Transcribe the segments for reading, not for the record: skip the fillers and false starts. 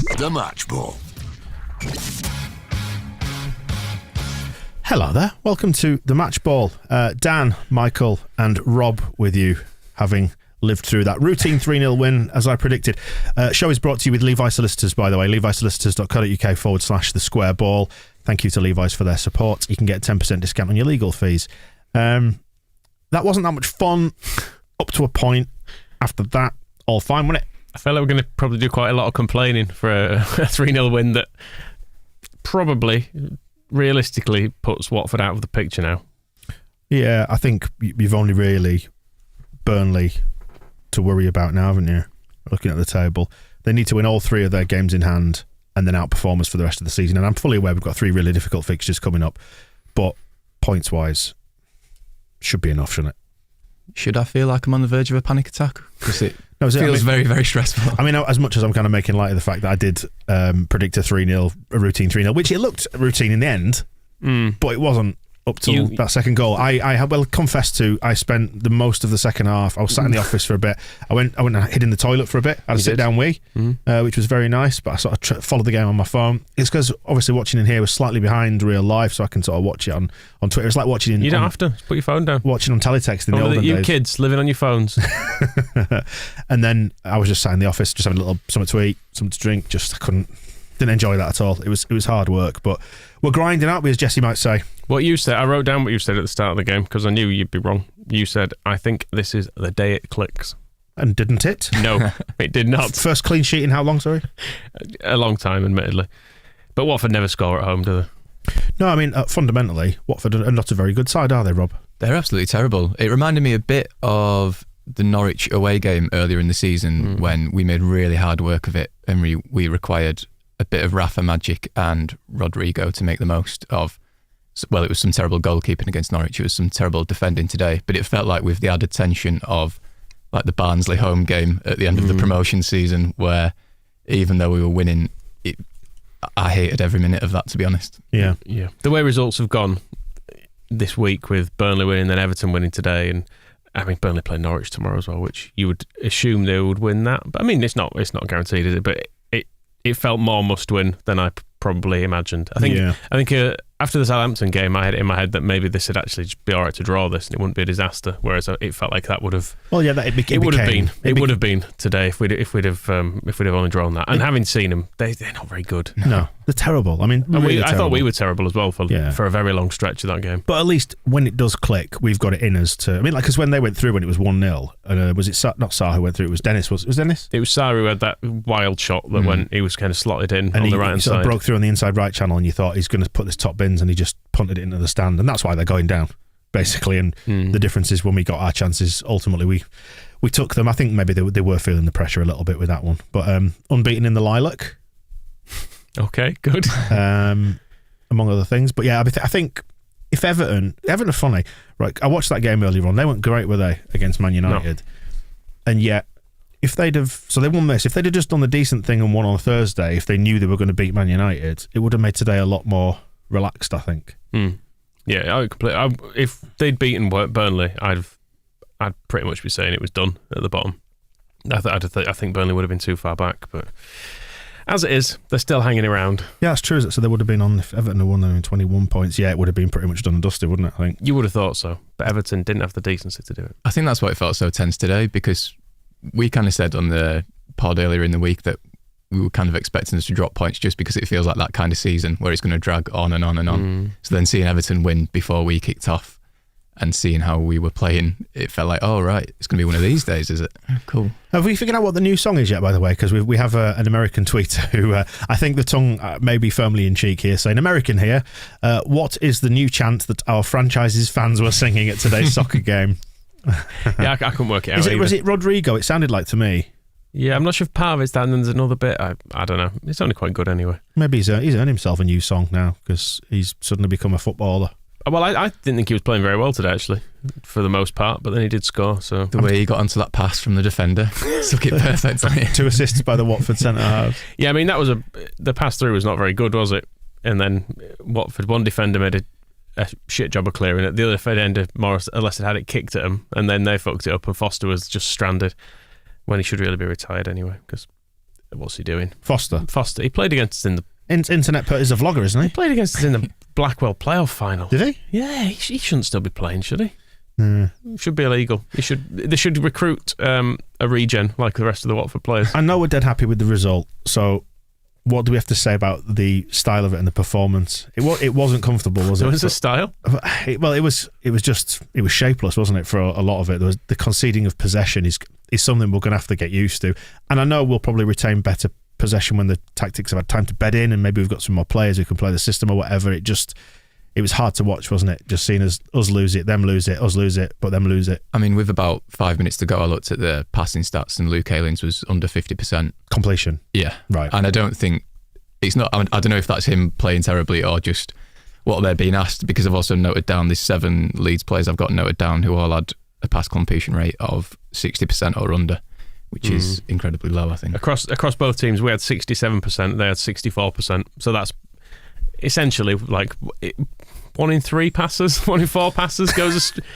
The Match Ball. Hello there. Welcome to The Match Ball. Dan, Michael and Rob with you, having lived through that routine 3-0 win, as I predicted. Show is brought to you with Levi's Solicitors, by the way. levisolicitors.co.uk/the square ball. Thank you to Levi's for their support. You can get a 10% discount on your legal fees. That wasn't that much fun up to a point. After that, all fine, wasn't it? I feel like we're going to probably do quite a lot of complaining for a 3-0 win that probably, realistically, puts Watford out of the picture now. Yeah, I think you've only really Burnley to worry about now, haven't you? Looking at the table. They need to win all three of their games in hand and then outperform us for the rest of the season. And I'm fully aware we've got 3 really difficult fixtures coming up. But points-wise, should be enough, shouldn't it? Should I feel like I'm on the verge of a panic attack? Because it feels very, very stressful. I mean, as much as I'm kind of making light of the fact that I did predict a routine 3-0, which it looked routine in the end, but it wasn't up till that second goal. I will confess to, I spent the most of the second half. I was sat in the office for a bit. I went and hid in the toilet for a bit. I had a sit-down wee, which was very nice, but I sort of followed the game on my phone. It's because obviously watching in here was slightly behind real life, so I can sort of watch it on Twitter. It's like watching in... You don't have to. Just put your phone down. Watching on teletext in the olden days. You kids living on your phones. And then I was just sat in the office, just having a little something to eat, something to drink. Didn't enjoy that at all. It was hard work, but we're grinding, aren't we, as Jesse might say. What you said, I wrote down what you said at the start of the game because I knew you'd be wrong. You said, I think this is the day it clicks. And didn't it? No, it did not. First clean sheet in how long, sorry? A long time, admittedly. But Watford never score at home, do they? No, I mean, fundamentally, Watford are not a very good side, are they, Rob? They're absolutely terrible. It reminded me a bit of the Norwich away game earlier in the season when we made really hard work of it and we required a bit of Rafa magic and Rodrigo to make the most of. Well, it was some terrible goalkeeping against Norwich. It was some terrible defending today. But it felt like with the added tension of like the Barnsley home game at the end of the promotion season, where even though we were winning, I hated every minute of that, to be honest. Yeah. The way results have gone this week with Burnley winning, then Everton winning today, and I mean Burnley play Norwich tomorrow as well, which you would assume they would win that. But I mean, it's not guaranteed, is it? But it felt more must win than I probably imagined. I think after the Southampton game, I had it in my head that maybe this would actually just be all right to draw this and it wouldn't be a disaster. Whereas it felt like that would have. Well, yeah, it would have been today if we'd have only drawn that. And having seen them, they're not very good. No, they're terrible. I mean, I thought we were terrible as well for a very long stretch of that game. But at least when it does click, we've got it in us to. I mean, like because when they went through when it was 1-0, and was it not Sarr who went through? It was Dennis. Was Dennis? It was Sarr who had that wild shot that when he was kind of slotted in and on the right hand side. He broke through on the inside right channel, and you thought he's going to put this top bins, and he just punted it into the stand, and that's why they're going down, basically. And the difference is when we got our chances, ultimately we took them. I think maybe they were feeling the pressure a little bit with that one, but unbeaten in the Lilac. Okay, good. Among other things, but yeah, I think if Everton are funny, right? I watched that game earlier on. They weren't great, were they, against Man United? No. And yet, if they'd have, so they won this. If they'd have just done the decent thing and won on Thursday, if they knew they were going to beat Man United, it would have made today a lot more relaxed, I think. Yeah, if they'd beaten Burnley, I'd pretty much be saying it was done at the bottom. I think Burnley would have been too far back, but as it is, they're still hanging around. Yeah, that's true. So they would have been on, if Everton had won them in 21 points, yeah, it would have been pretty much done and dusted, wouldn't it, I think? You would have thought so, but Everton didn't have the decency to do it. I think that's why it felt so tense today, because we kind of said on the pod earlier in the week that we were kind of expecting us to drop points just because it feels like that kind of season where it's going to drag on and on and on. So then seeing Everton win before we kicked off and seeing how we were playing, it felt like, oh, right, it's going to be one of these days, is it? Cool. Have we figured out what the new song is yet, by the way? Because we have an American tweeter who, I think the tongue may be firmly in cheek here, saying, American here, what is the new chant that our franchise's fans were singing at today's soccer game? Yeah, I couldn't work it out. Was it Rodrigo? It sounded like to me. Yeah, I'm not sure if part of it's that and there's another bit. I don't know. It's only quite good anyway. Maybe he's earned himself a new song now because he's suddenly become a footballer. Well, I didn't think he was playing very well today, actually, for the most part, but then he did score. So the way he got onto that pass from the defender, took it perfectly. 2 assists by the Watford centre-halves. Yeah, I mean, that was the pass through was not very good, was it? And then Watford, one defender made a shit job of clearing it. The other defender, more or less, had it kicked at him, and then they fucked it up, and Foster was just stranded when he should really be retired anyway, because what's he doing? Foster. He played against us in the... Internet put is a vlogger, isn't he? He played against us in the Blackwell playoff final. Did he? Yeah, he shouldn't still be playing, should he? Mm. It should be illegal. They should recruit a regen like the rest of the Watford players. I know we're dead happy with the result, so what do we have to say about the style of it and the performance? It wasn't comfortable, was it? There was a style? It was shapeless, wasn't it, for a lot of it? There was the conceding of possession is something we're going to have to get used to. And I know we'll probably retain better possession when the tactics have had time to bed in, and maybe we've got some more players who can play the system or whatever. It was hard to watch, wasn't it? Just seeing us lose it, them lose it, us lose it, but them lose it. I mean, with about 5 minutes to go, I looked at the passing stats and Luke Ayling's was under 50%. Completion. Yeah. Right. And I don't think, it's not, I don't know if that's him playing terribly or just what they're being asked, because I've also noted down these 7 Leeds players I've got noted down who all had a pass completion rate of 60% or under, which is incredibly low, I think. Across both teams, we had 67%, they had 64%. So that's essentially like 1 in 3 passes, 1 in 4 passes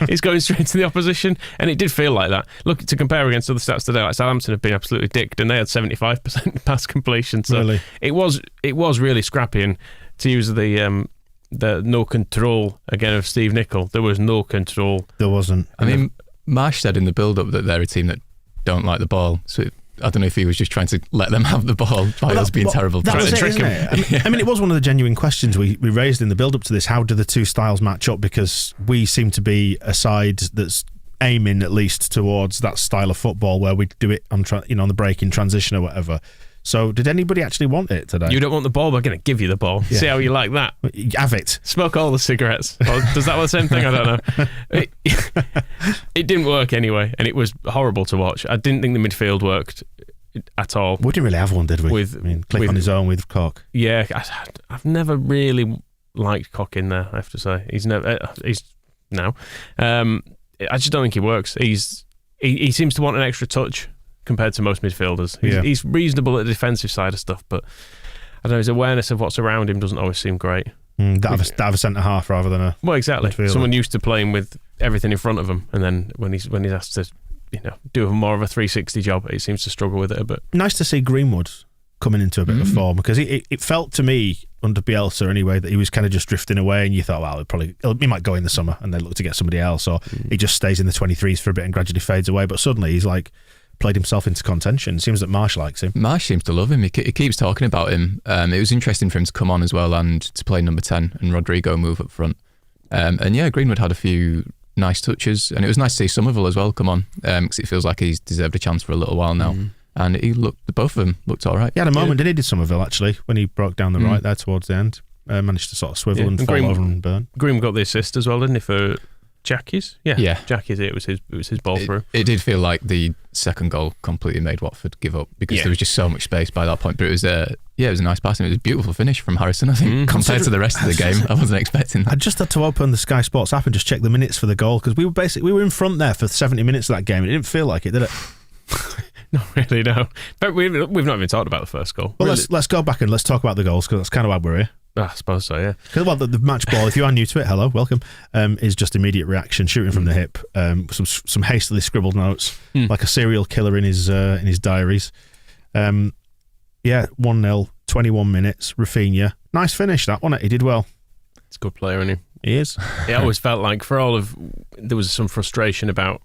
is going straight to the opposition, and it did feel like that. Look, to compare against other stats today, like Southampton have been absolutely dicked, and they had 75% pass completion. So really? it was really scrappy, and to use the no control again of Steve Nicol, there was no control. There wasn't. I mean, Marsh said in the build-up that they're a team that don't like the ball, so I don't know if he was just trying to let them have the ball by us being terrible. That was it, isn't it? I mean, it was one of the genuine questions we raised in the build-up to this. How do the two styles match up? Because we seem to be a side that's aiming at least towards that style of football where we do it on the break in transition or whatever. So did anybody actually want it today? You don't want the ball, we're going to give you the ball. Yeah. See how you like that? Have it. Smoke all the cigarettes. Or does that want the same thing? I don't know. It didn't work anyway, and it was horrible to watch. I didn't think the midfield worked at all. We didn't really have one, did we? Click on his own with Koch. Yeah, I've never really liked Koch in there, I have to say. He's now. I just don't think he works. He seems to want an extra touch compared to most midfielders. He's reasonable at the defensive side of stuff, but I don't know, his awareness of what's around him doesn't always seem great. That have a centre half rather than a exactly midfielder. Someone used to playing with everything in front of him, and then when he's asked to do more of a 360 job, he seems to struggle with it a bit. Nice to see Greenwood coming into a bit of form, because it felt to me under Bielsa anyway that he was kind of just drifting away, and you thought, well, he might go in the summer and then look to get somebody else, or he just stays in the 23s for a bit and gradually fades away. But suddenly he's like played himself into contention. It seems that Marsh likes him. Marsh seems to love him. He keeps talking about him. It was interesting for him to come on as well and to play number 10 and Rodrigo move up front. Greenwood had a few nice touches, and it was nice to see Somerville as well come on, because it feels like he's deserved a chance for a little while now. And both of them looked all right. He had a moment, didn't he, did Somerville, actually, when he broke down the right there towards the end. Managed to sort of swivel and fall over and burn. Greenwood got the assist as well, didn't he, for Jackie's? Yeah. Jackie's, it was his ball through. It did feel like the second goal completely made Watford give up, because there was just so much space by that point. But it was a nice pass, and it was a beautiful finish from Harrison, I think, compared to the rest of the game. I wasn't expecting that. I just had to open the Sky Sports app and just check the minutes for the goal, because we were in front there for 70 minutes of that game. It didn't feel like it, did it? Not really, no. But we've not even talked about the first goal. Well, let's go back and let's talk about the goals, because that's kind of why we're here. I suppose so, yeah. Well, the match ball, if you are new to it, hello, welcome, is just immediate reaction, shooting from the hip, some hastily scribbled notes, like a serial killer in his diaries. 1-0, 21 minutes, Rafinha. Nice finish, that, wasn't it? He did well. He's a good player, isn't he? He is. It always felt like, there was some frustration about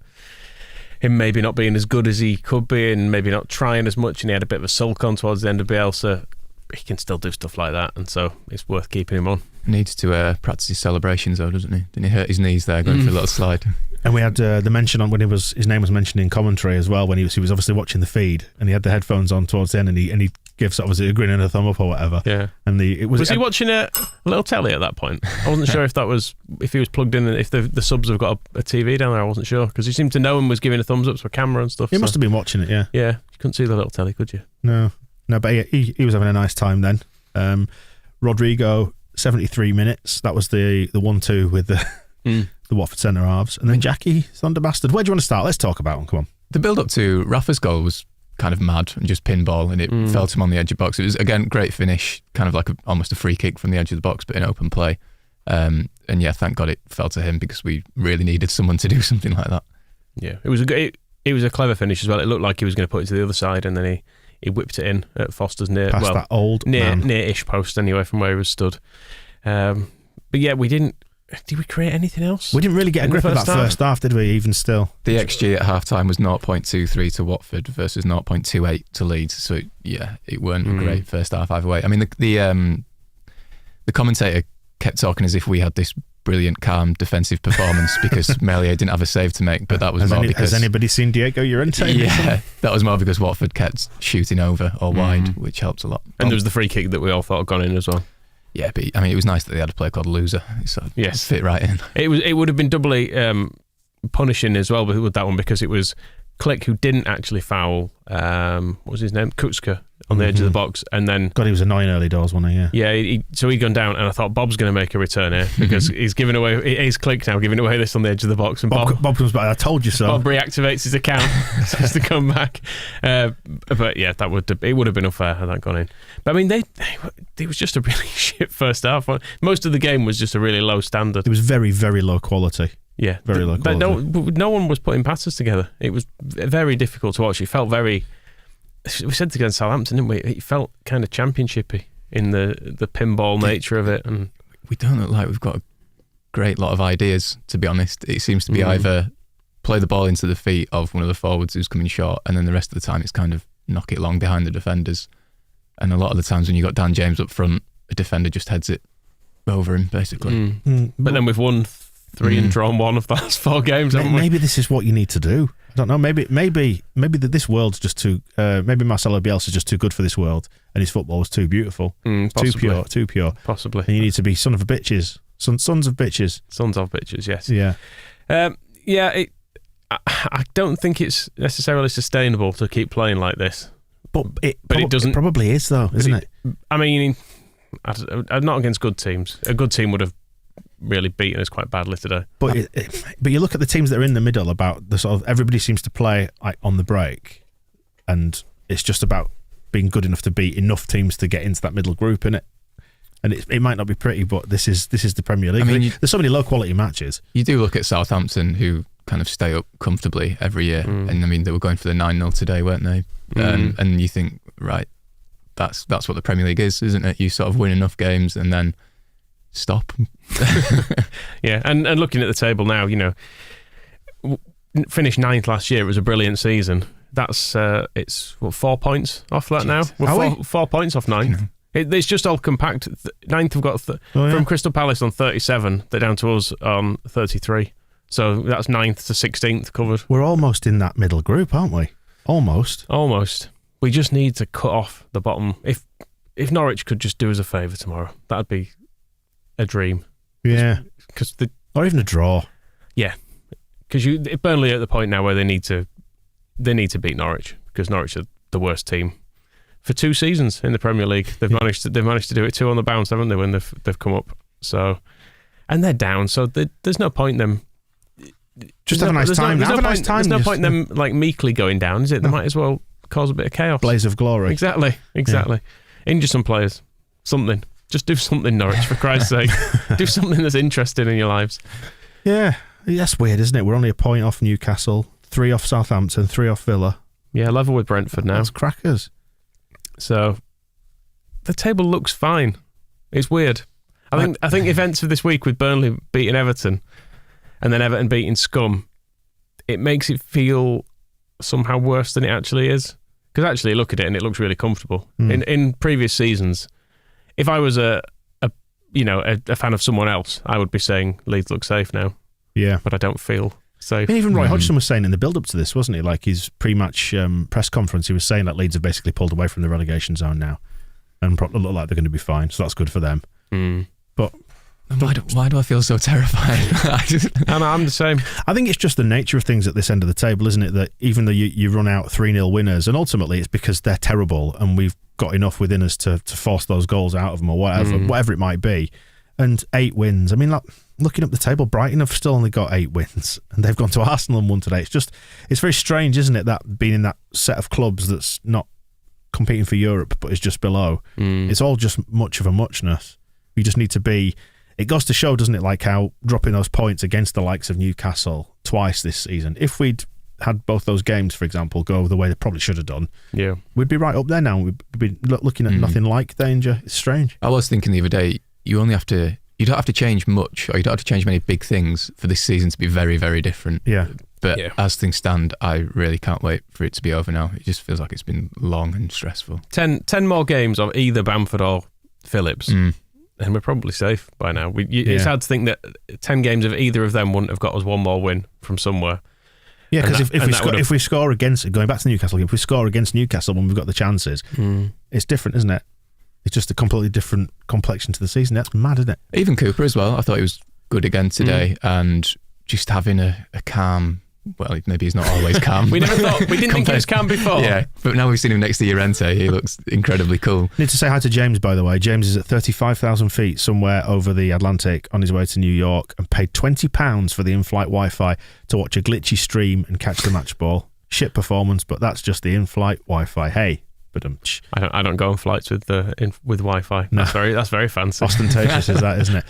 him maybe not being as good as he could be, and maybe not trying as much, and he had a bit of a sulk on towards the end of Bielsa. He can still do stuff like that, and so it's worth keeping him on. Needs to practice his celebrations though, doesn't he? Didn't he hurt his knees there going for a little slide? And we had the mention on when his name was mentioned in commentary as well, when he was obviously watching the feed, and he had the headphones on towards the end, and he gives obviously a grin and a thumb up or whatever. Yeah. And was he watching a little telly at that point? I wasn't sure if he was plugged in, and if the subs have got a TV down there. I wasn't sure, because he seemed to know and was giving a thumbs up to a camera and stuff. He must have been watching it, yeah. Yeah, you couldn't see the little telly, could you? No, but he was having a nice time then. Rodrigo, 73 minutes. That was the 1-2 with the Watford centre halves, and then Jackie Thunder Bastard. Where do you want to start? Let's talk about him. Come on. The build up to Rafa's goal was kind of mad and just pinball, and it felt him on the edge of the box. It was again great finish, kind of like almost a free kick from the edge of the box, but in open play. And thank God it fell to him, because we really needed someone to do something like that. Yeah, it was a clever finish as well. It looked like he was going to put it to the other side, and then he whipped it in at Foster's Past that old man. near-ish post anyway from where he was stood. But yeah, we didn't. Did we create anything else? We didn't really get a grip of that first half, did we? Even still, the XG at half-time was 0.23 to Watford versus 0.28 to Leeds. So yeah, it weren't a great first half either way. I mean, the commentator kept talking as if we had this brilliant, calm defensive performance because Meslier didn't have a save to make, but that was more because... Has anybody seen Diego Llorente? Yeah, that was more because Watford kept shooting over or wide, which helped a lot. And there was the free kick that we all thought had gone in as well. Yeah, but I mean, it was nice that they had a player called Loser. It sort of fit right in. It would have been doubly punishing as well with that one because it was Click who didn't actually foul. What was his name? Kutska on the edge of the box, and then God, he was annoying early doors, wasn't he? Yeah. So he'd gone down, and I thought Bob's going to make a return here because he's giving away. He's Click now giving away this on the edge of the box, and Bob comes back. I told you so. Bob reactivates his account just to come back. But yeah, it would have been unfair had that gone in. But I mean, it was just a really shit first half. Most of the game was just a really low standard. It was very, very low quality. Yeah, very low quality. But no one was putting passes together. It was very difficult to watch. It felt very. We said against Southampton, didn't we? It felt kind of championshipy in the pinball nature of it, and we don't look like we've got a great lot of ideas. To be honest, it seems to be either play the ball into the feet of one of the forwards who's coming short, and then the rest of the time it's kind of knock it long behind the defenders. And a lot of the times when you got Dan James up front, a defender just heads it over him basically. But then we've won 3 and drawn 1 of the last 4 games. Maybe this is what you need to do. I don't know. Maybe this world's just too. Maybe Marcelo Bielsa's just too good for this world, and his football was too beautiful, too pure. Possibly. And you need to be son of bitches, sons of bitches. Sons of bitches. Yes. Yeah. I don't think it's necessarily sustainable to keep playing like this. But it doesn't. It probably is though, isn't it? I mean, I'm not against good teams. A good team would have really beaten us quite badly today. But you look at the teams that are in the middle. About the sort of everybody seems to play like on the break, and it's just about being good enough to beat enough teams to get into that middle group, innit? And it might not be pretty, but this is the Premier League. I mean, there's so many low quality matches. You do look at Southampton, who kind of stay up comfortably every year, and I mean they were going for the 9-0 today, weren't they? And you think, right, that's what the Premier League is, isn't it? You sort of win enough games and then stop. Yeah, and looking at the table now, you know, finished 9th last year. It was a brilliant season. That's it's 4 points off that now. We're 4 points off 9th. It's just all compact. 9th have got from Crystal Palace on 37. They're down to us on 33. So that's 9th to 16th covered. We're almost in that middle group, aren't we? Almost. We just need to cut off the bottom. If Norwich could just do us a favour tomorrow, that'd be a dream. Yeah. Or even a draw. Yeah. Because Burnley are at the point now where they need to beat Norwich, because Norwich are the worst team for 2 seasons in the Premier League. They've managed to do it 2 on the bounce, haven't they? When they've come up. So, and they're down. So there's no point in them. Just have a nice time. There's no point in them like meekly going down, is it? They might as well cause a bit of chaos. Blaze of glory. Exactly. Yeah. Injure some players. Something. Just do something, Norwich, for Christ's sake. Do something that's interesting in your lives. Yeah. That's weird, isn't it? We're only a point off Newcastle, 3 off Southampton, 3 off Villa. Yeah, level with Brentford now. That's crackers. So the table looks fine. It's weird. I think events of this week with Burnley beating Everton and then Everton beating Scum, it makes it feel somehow worse than it actually is. Because actually, look at it and it looks really comfortable. In previous seasons, if I was a fan of someone else, I would be saying Leeds look safe now. Yeah, but I don't feel safe. I mean, even Roy Hodgson was saying in the build-up to this, wasn't he? Like his pre-match press conference, he was saying that Leeds have basically pulled away from the relegation zone now, and probably look like they're going to be fine. So that's good for them. But why do I feel so terrified? I'm the same. I think it's just the nature of things at this end of the table, isn't it? That even though you run out 3-0 winners, and ultimately it's because they're terrible, and we've got enough within us to force those goals out of them, or whatever it might be. And 8 wins. I mean, like, looking up the table, Brighton have still only got 8 wins, and they've gone to Arsenal and won today. It's very strange, isn't it, that being in that set of clubs that's not competing for Europe but is just below. It's all just much of a muchness. You just need to be. It goes to show, doesn't it, like how dropping those points against the likes of Newcastle twice this season. If we'd had both those games, for example, go the way they probably should have done, we'd be right up there now. We'd be looking at nothing like danger. It's strange. I was thinking the other day, you don't have to change much, or you don't have to change many big things for this season to be very, very different. Yeah. But as things stand, I really can't wait for it to be over now. It just feels like it's been long and stressful. 10 more games of either Bamford or Phillips, and we're probably safe by now. It's hard to think that 10 games of either of them wouldn't have got us one more win from somewhere. Yeah, because if we score against, going back to the Newcastle game, if we score against Newcastle when we've got the chances, it's different, isn't it? It's just a completely different complexion to the season. That's mad, isn't it? Even Cooper as well. I thought he was good again today, and just having a calm. Well, maybe he's not always calm. We didn't think he was calm before. Yeah, but now we've seen him next to Llorente. He looks incredibly cool. Need to say hi to James, by the way. James is at 35,000 feet somewhere over the Atlantic on his way to New York and paid £20 for the in-flight Wi-Fi to watch a glitchy stream and catch the match ball. Shit performance, but that's just the in-flight Wi-Fi. Hey, but I don't go on flights with Wi-Fi. No. That's very fancy. Ostentatious is that, isn't it?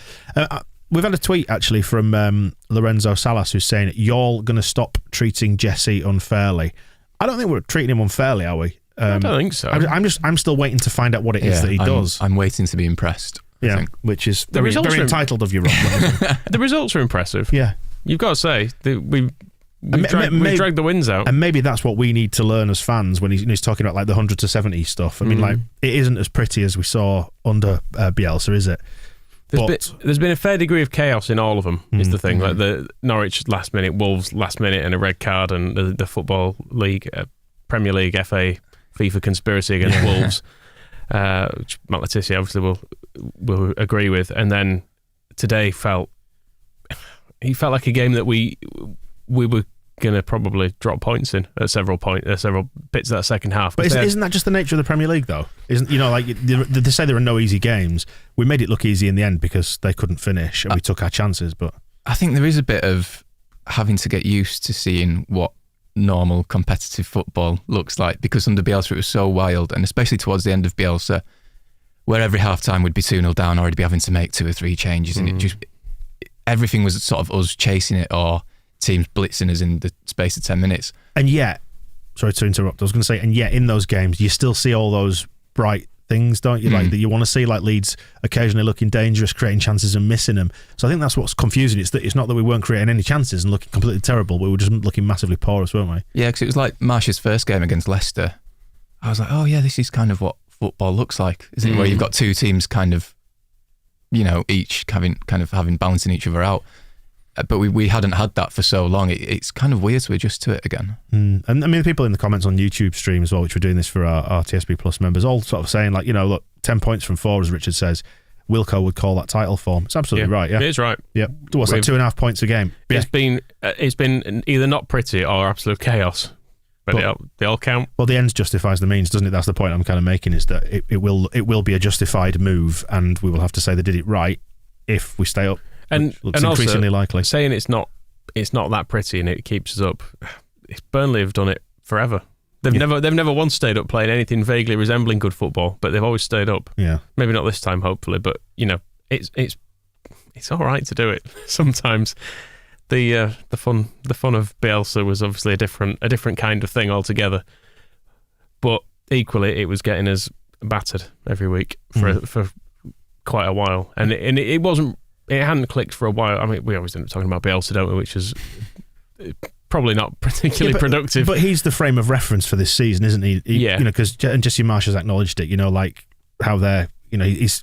We've had a tweet actually from Lorenzo Salas who's saying you're going to stop treating Jesse unfairly. I don't think we're treating him unfairly, are we? I don't think so. I'm still waiting to find out what it is that he does. I'm waiting to be impressed. I think. Which is very entitled of you, Rob. The results are impressive. Yeah, you've got to say we dragged the wins out, and maybe that's what we need to learn as fans when he's talking about like the 100 to 70 stuff. I mean, like it isn't as pretty as we saw under Bielsa, is it? There's been a fair degree of chaos in all of them, is the thing. Like the Norwich last minute, Wolves last minute and a red card, and the Football League, Premier League, FA, FIFA conspiracy against Wolves, which Matt Letizia obviously will agree with. And then today felt like a game that we were going to probably drop points in at several bits of that second half. But isn't that just the nature of the Premier League, though? Isn't like they say there are no easy games. We made it look easy in the end because they couldn't finish and we took our chances. But I think there is a bit of having to get used to seeing what normal competitive football looks like, because under Bielsa it was so wild, and especially towards the end of Bielsa, where every half time would be 2-0 down, or he'd be having to make 2 or 3 changes, and everything was sort of us chasing it or teams blitzing us in the space of 10 minutes. And yet, sorry to interrupt, I was going to say, and yet in those games, you still see all those bright things, don't you? Like that you want to see, like Leeds occasionally looking dangerous, creating chances and missing them. So I think that's what's confusing. It's not that we weren't creating any chances and looking completely terrible, but we were just looking massively porous, weren't we? Yeah, because it was like Marsh's first game against Leicester. I was like, oh yeah, this is kind of what football looks like, isn't it? Where you've got two teams kind of, each having balancing each other out. But we hadn't had that for so long. It's kind of weird to adjust to it again. And I mean, the people in the comments on YouTube stream as well, which we're doing this for our TSB Plus members, all sort of saying like, look, 10 points from 4, as Richard says, Wilco would call that title form. It's absolutely right, yeah. It is right. Yeah. What's that, 2.5 points a game? It's been either not pretty or absolute chaos. But they all count. Well, the end justifies the means, doesn't it? That's the point I'm kind of making, is that it will be a justified move, and we will have to say they did it right if we stay up. And looks increasingly also, likely. Saying it's not that pretty and it keeps us up. Burnley have done it forever. They've never once stayed up playing anything vaguely resembling good football, but they've always stayed up. Yeah, maybe not this time, hopefully, but it's all right to do it sometimes. The fun of Bielsa was obviously a different kind of thing altogether, but equally it was getting us battered every week for quite a while, and it wasn't. It hadn't clicked for a while. I mean, we always end up talking about Bielsa, don't we? Which is probably not particularly productive. But he's the frame of reference for this season, isn't he? Because Jesse Marsh has acknowledged it. Like how they're, he's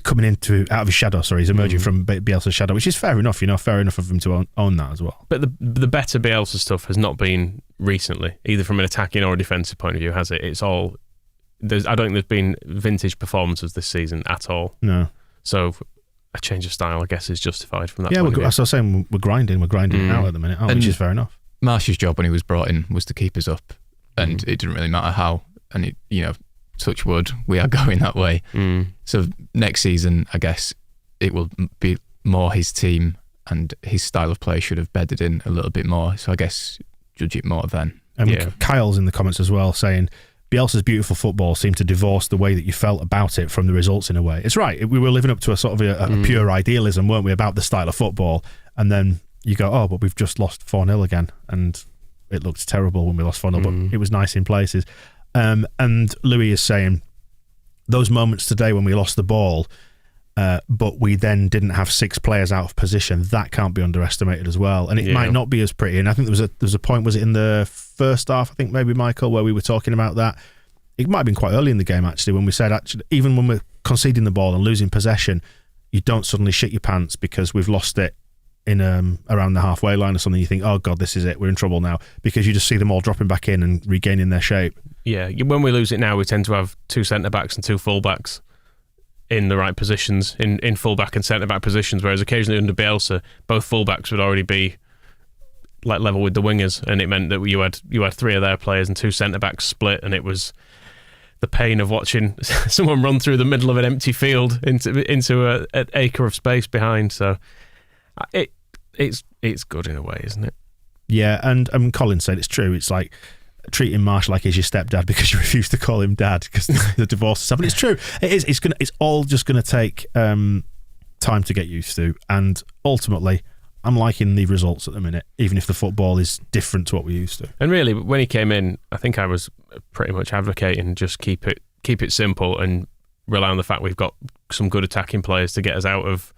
coming out of his shadow. Sorry, he's emerging from Bielsa's shadow, which is fair enough. Fair enough of him to own that as well. But the better Bielsa stuff has not been recently, either from an attacking or a defensive point of view, has it? It's all. I don't think there's been vintage performances this season at all. No. So a change of style, I guess, is justified from that point of view. Yeah, as I was saying, we're grinding it out at the minute, which is fair enough. Marsh's job when he was brought in was to keep us up, and it didn't really matter how. And touch wood, we are going that way. So next season, I guess it will be more his team, and his style of play should have bedded in a little bit more. So I guess judge it more then. And Kyle's in the comments as well saying, Bielsa's beautiful football seemed to divorce the way that you felt about it from the results in a way. It's right. We were living up to a sort of a pure idealism, weren't we, about the style of football? And then you go, but we've just lost 4-0 again. And it looked terrible when we lost 4-0, but it was nice in places. And Louis is saying those moments today when we lost the ball, but we then didn't have 6 players out of position, that can't be underestimated as well. And it might not be as pretty. And I think there was a point, was it in the first half, I think maybe, Michael, where we were talking about that. It might have been quite early in the game, actually, when we said, actually, even when we're conceding the ball and losing possession, you don't suddenly shit your pants because we've lost it in around the halfway line or something. You think, oh God, this is it, we're in trouble now, because you just see them all dropping back in and regaining their shape. Yeah, when we lose it now, we tend to have 2 centre-backs and 2 full-backs in the right positions, in full-back and centre-back positions, whereas occasionally under Bielsa, both full-backs would already be like level with the wingers, and it meant that you had 3 of their players and 2 centre-backs split, and it was the pain of watching someone run through the middle of an empty field into an acre of space behind. So it's good in a way, isn't it? Yeah, and Colin said it's true. It's like treating Marsh like he's your stepdad because you refuse to call him dad because the divorce stuff. And it's true. It is. It's all just going to take time to get used to. And ultimately, I'm liking the results at the minute, even if the football is different to what we used to. And really, when he came in, I think I was pretty much advocating just keep it simple and rely on the fact we've got some good attacking players to get us out of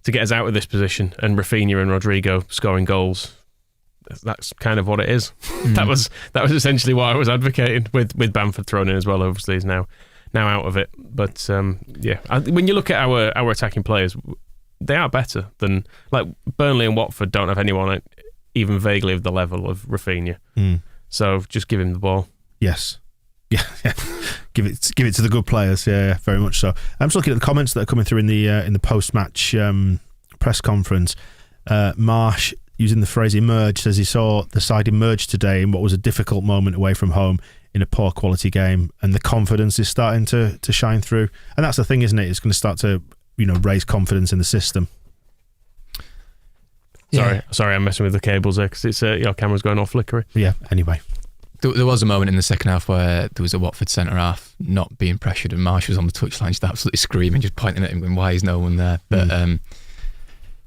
this position. And Rafinha and Rodrigo scoring goals, that's kind of what it is. That was essentially what I was advocating, with Bamford thrown in as well. Obviously, he's now out of it. But when you look at our attacking players, they are better than, like, Burnley and Watford don't have anyone even vaguely of the level of Rafinha. So just give him the ball. Yes. Yeah. Give it to the good players. Yeah, very much so. I'm just looking at the comments that are coming through in the post-match press conference. Marsh, using the phrase emerge, says he saw the side emerge today in what was a difficult moment away from home in a poor quality game, and the confidence is starting to shine through. And that's the thing, isn't it? It's going to start to raise confidence in the system. Sorry, I'm messing with the cables there because it's your camera's going off flickery. Yeah, anyway. There was a moment in the second half where there was a Watford centre-half not being pressured and Marsh was on the touchline just absolutely screaming, just pointing at him going, why is no one there? But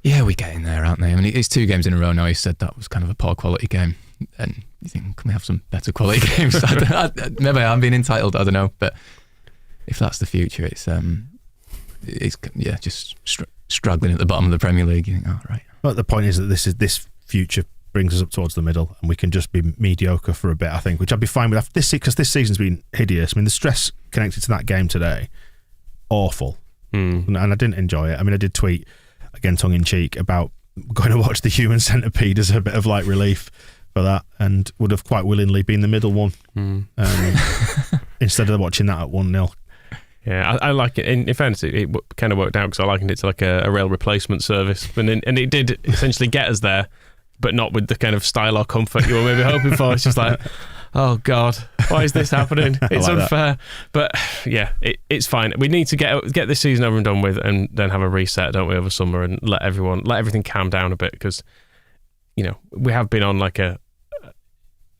we're getting there, aren't they? I mean, it's 2 games in a row now. He said that was kind of a poor quality game, and you think, can we have some better quality games? Maybe I'm being entitled, I don't know, but if that's the future, it's just struggling at the bottom of the Premier League. You think, oh, right. Well, the point is that this future brings us up towards the middle, and we can just be mediocre for a bit, I think, which I'd be fine with after this, because this season's been hideous. I mean, the stress connected to that game today, awful. And I didn't enjoy it. I mean, I did tweet, again, tongue-in-cheek, about going to watch the Human Centipede as a bit of light relief for that, and would have quite willingly been the middle one instead of watching that at 1-0. Yeah, I like it. In fairness, it kind of worked out because I likened it to like a rail replacement service, and it did essentially get us there, but not with the kind of style or comfort you were maybe hoping for. It's just like, oh God, why is this happening? It's like unfair. That. But yeah, it's fine. We need to get this season over and done with, and then have a reset, don't we, over summer, and let everything calm down a bit, because we have been on like a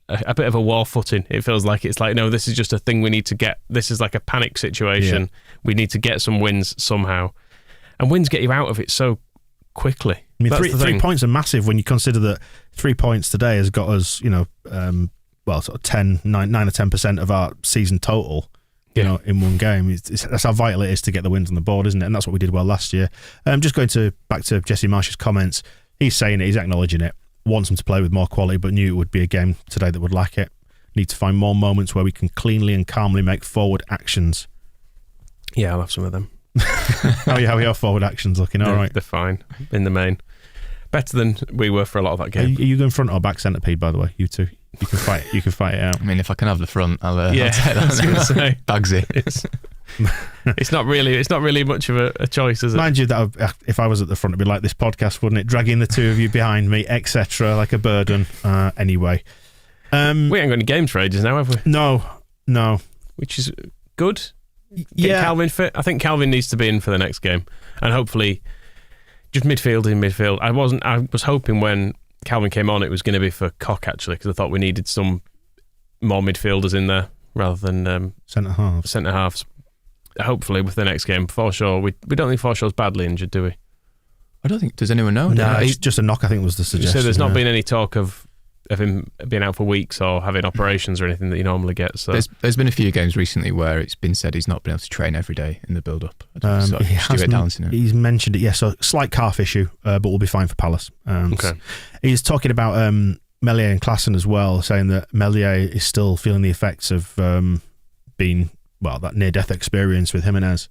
bit of a war footing. It feels like it's like, no, this is just a thing we need to get. This is like a panic situation. Yeah. We need to get some wins somehow, and wins get you out of it so quickly. I mean, 3 points are massive when you consider that 3 points today has got us, sort of 9 or 10% of our season total, in one game. That's how vital it is to get the wins on the board, isn't it? And that's what we did well last year. Just going back to Jesse Marsh's comments, he's saying it, he's acknowledging it, wants them to play with more quality, but knew it would be a game today that would lack it. Need to find more moments where we can cleanly and calmly make forward actions. Yeah, I'll have some of them. How are your forward actions looking? All right, they're fine in the main. Better than we were for a lot of that game. Are you going front or back centipede, by the way? You two, you can fight it out. I mean, if I can have the front, I'll take that. I was going to say, Bagsy. It's not really much of a choice, is it? Mind you, that if I was at the front, it'd be like this podcast, wouldn't it? Dragging the two of you behind me, etc., like a burden. Anyway, we ain't got any games for ages now, have we? No. Which is good. Get Calvin fit. I think Calvin needs to be in for the next game, and hopefully just midfield. I was hoping when Calvin came on it was going to be for Koch, actually, because I thought we needed some more midfielders in there rather than centre halves. Hopefully with the next game, Forshaw, we don't think Forshaw's badly injured, do we? I don't think, does anyone know? No, it's just a knock, I think was the suggestion. So there's not been any talk of of him being out for weeks or having operations or anything that you normally get. So there's been a few games recently where it's been said he's not been able to train every day in the build-up. He's mentioned it, yes. So slight calf issue, but we'll be fine for Palace. Okay. He's talking about Meslier and Klaassen as well, saying that Meslier is still feeling the effects of being, that near-death experience with Jimenez.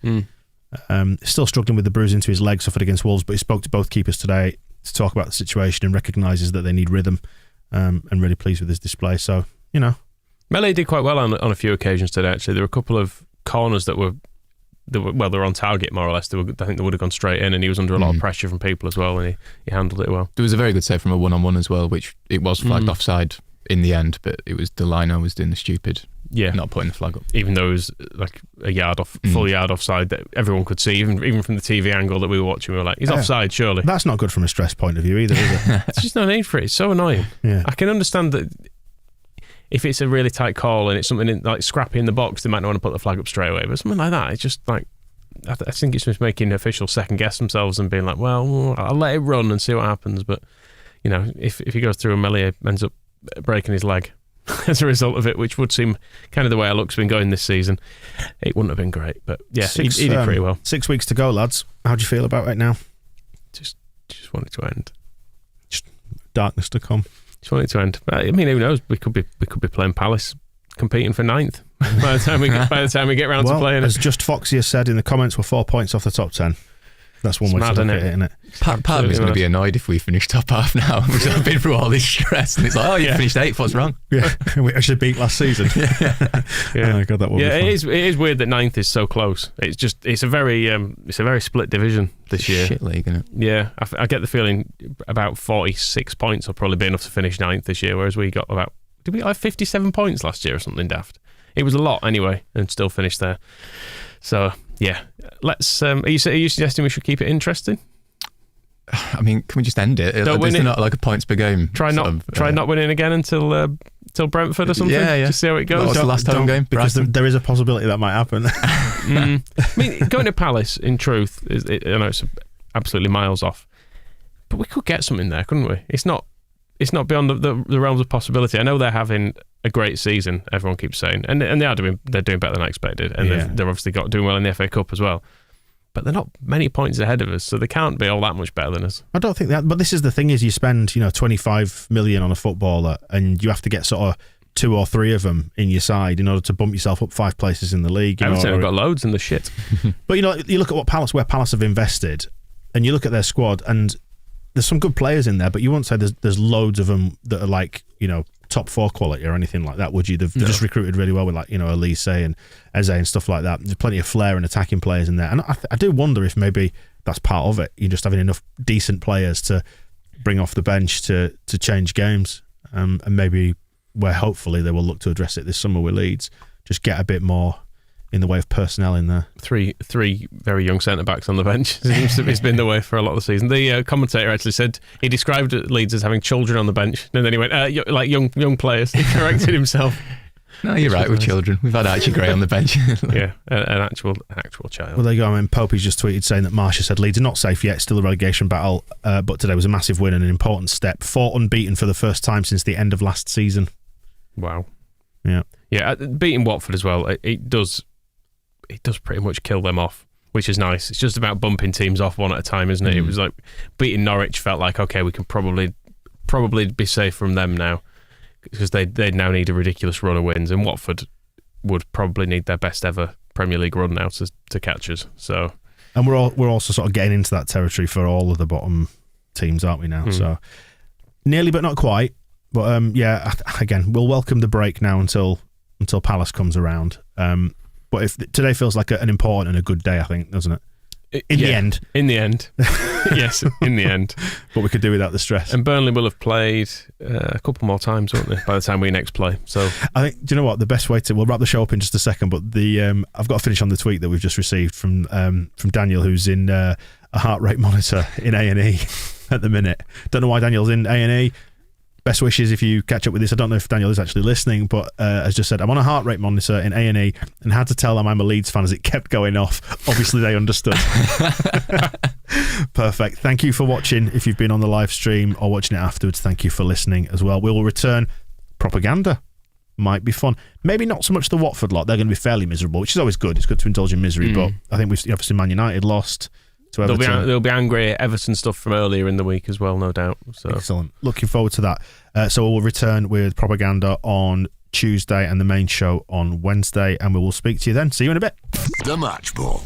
Still struggling with the bruising to his leg suffered against Wolves, but he spoke to both keepers today to talk about the situation and recognises that they need rhythm, and really pleased with his display. So, Meslier did quite well on a few occasions today, actually. There were a couple of corners that were on target, more or less. I think they would have gone straight in, and he was under a lot of pressure from people as well, and he handled it well. There was a very good save from a one-on-one as well, which it was flagged offside in the end, but it was Delino was doing the stupid, not putting the flag up. Even though it was like a yard off, full yard offside that everyone could see, even from the TV angle that we were watching, we were like, he's offside, surely. That's not good from a stress point of view either, is it? It's just no need for it. It's so annoying. Yeah. I can understand that if it's a really tight call and it's something like scrappy in the box, they might not want to put the flag up straight away, but something like that, it's just like, I think it's just making officials second guess themselves and being like, well, I'll let it run and see what happens. But if he goes through and Meslier ends up breaking his leg as a result of it, which would seem kind of the way our luck's been going this season, it wouldn't have been great. But yeah, he did pretty well. 6 weeks to go, lads. How do you feel about it now? Just want it to end. Just darkness to come. Just want it to end. I mean, who knows? We could be playing Palace, competing for 9th by the time we get round to playing. As Just Foxy has said in the comments, we're 4 points off the top 10. That's one way to look at it, isn't it? Part of me's going to be annoyed if we finish top half now. We've been through all this stress, and it's like, you finished 8th. What's wrong? Yeah, we actually beat last season. Oh God, that will be fun. It is weird that 9th is so close. It's a very split division this year. Shit league, isn't it? Yeah, I get the feeling about 46 points will probably be enough to finish 9th this year, whereas we got did we have 57 points last year or something daft? It was a lot anyway, and still finished there. So yeah, let's. Are you suggesting we should keep it interesting? I mean, can we just end it? Is there not like a points per game? Try not winning again until Brentford or something. Yeah. Just see how it goes. What's the last home game? Because there is a possibility that might happen. I mean, going to Palace, in truth, I know it's absolutely miles off, but we could get something there, couldn't we? It's not beyond the realms of possibility. I know they're having a great season, everyone keeps saying, and they're doing better than I expected, and they're obviously doing well in the FA Cup as well. But they're not many points ahead of us, so they can't be all that much better than us. I don't think that. But this is the thing: is you spend 25 million on a footballer, and you have to get sort of 2 or 3 of them in your side in order to bump yourself up 5 places in the league. Everton have got loads in the shit. But you look at where Palace have invested, and you look at their squad, and there's some good players in there, but you won't say there's loads of them that are like top 4 quality or anything like that, would you? They've just recruited really well with Elise and Eze and stuff like that. There's plenty of flair and attacking players in there, and I do wonder if maybe that's part of it. You're just having enough decent players to bring off the bench to change games, and maybe where hopefully they will look to address it this summer with Leeds, just get a bit more in the way of personnel in there. Three very young centre-backs on the bench. It's been the way for a lot of the season. The commentator actually said he described Leeds as having children on the bench, and then he went, like young players. He corrected himself. No, you're right, with children. We've had Archie Gray on the bench. Yeah, an actual child. Well, there you go. I mean, Popey's just tweeted saying that Marsha said Leeds are not safe yet, still a relegation battle, but today was a massive win and an important step. 4 unbeaten for the first time since the end of last season. Wow. Yeah, beating Watford as well, it does pretty much kill them off, which is nice. It's just about bumping teams off one at a time, isn't it? It was like beating Norwich felt like, okay, we can probably be safe from them now, because they now need a ridiculous run of wins, and Watford would probably need their best ever Premier League run now to catch us. So, and we're also sort of getting into that territory for all of the bottom teams, aren't we now? So nearly, but not quite. But again, we'll welcome the break now until Palace comes around. But if today feels like an important and a good day, I think, doesn't it? In the end. Yes, in the end. But we could do without the stress. And Burnley will have played a couple more times, won't they, by the time we next play? So I think, do you know what? The best way we'll wrap the show up in just a second, but I've got to finish on the tweet that we've just received from Daniel, who's in a heart rate monitor in A&E at the minute. Don't know why Daniel's in A&E. Best wishes if you catch up with this. I don't know if Daniel is actually listening, but as just said, I'm on a heart rate monitor in A&E and had to tell them I'm a Leeds fan as it kept going off. Obviously, they understood. Perfect. Thank you for watching. If you've been on the live stream or watching it afterwards, thank you for listening as well. We will return. Propaganda might be fun. Maybe not so much the Watford lot. They're going to be fairly miserable, which is always good. It's good to indulge in misery, but I think obviously Man United lost to Everton. There'll be angry Everton stuff from earlier in the week as well, no doubt. So. Excellent. Looking forward to that. So we'll return with Propaganda on Tuesday and the main show on Wednesday, and we will speak to you then. See you in a bit. The Match Ball.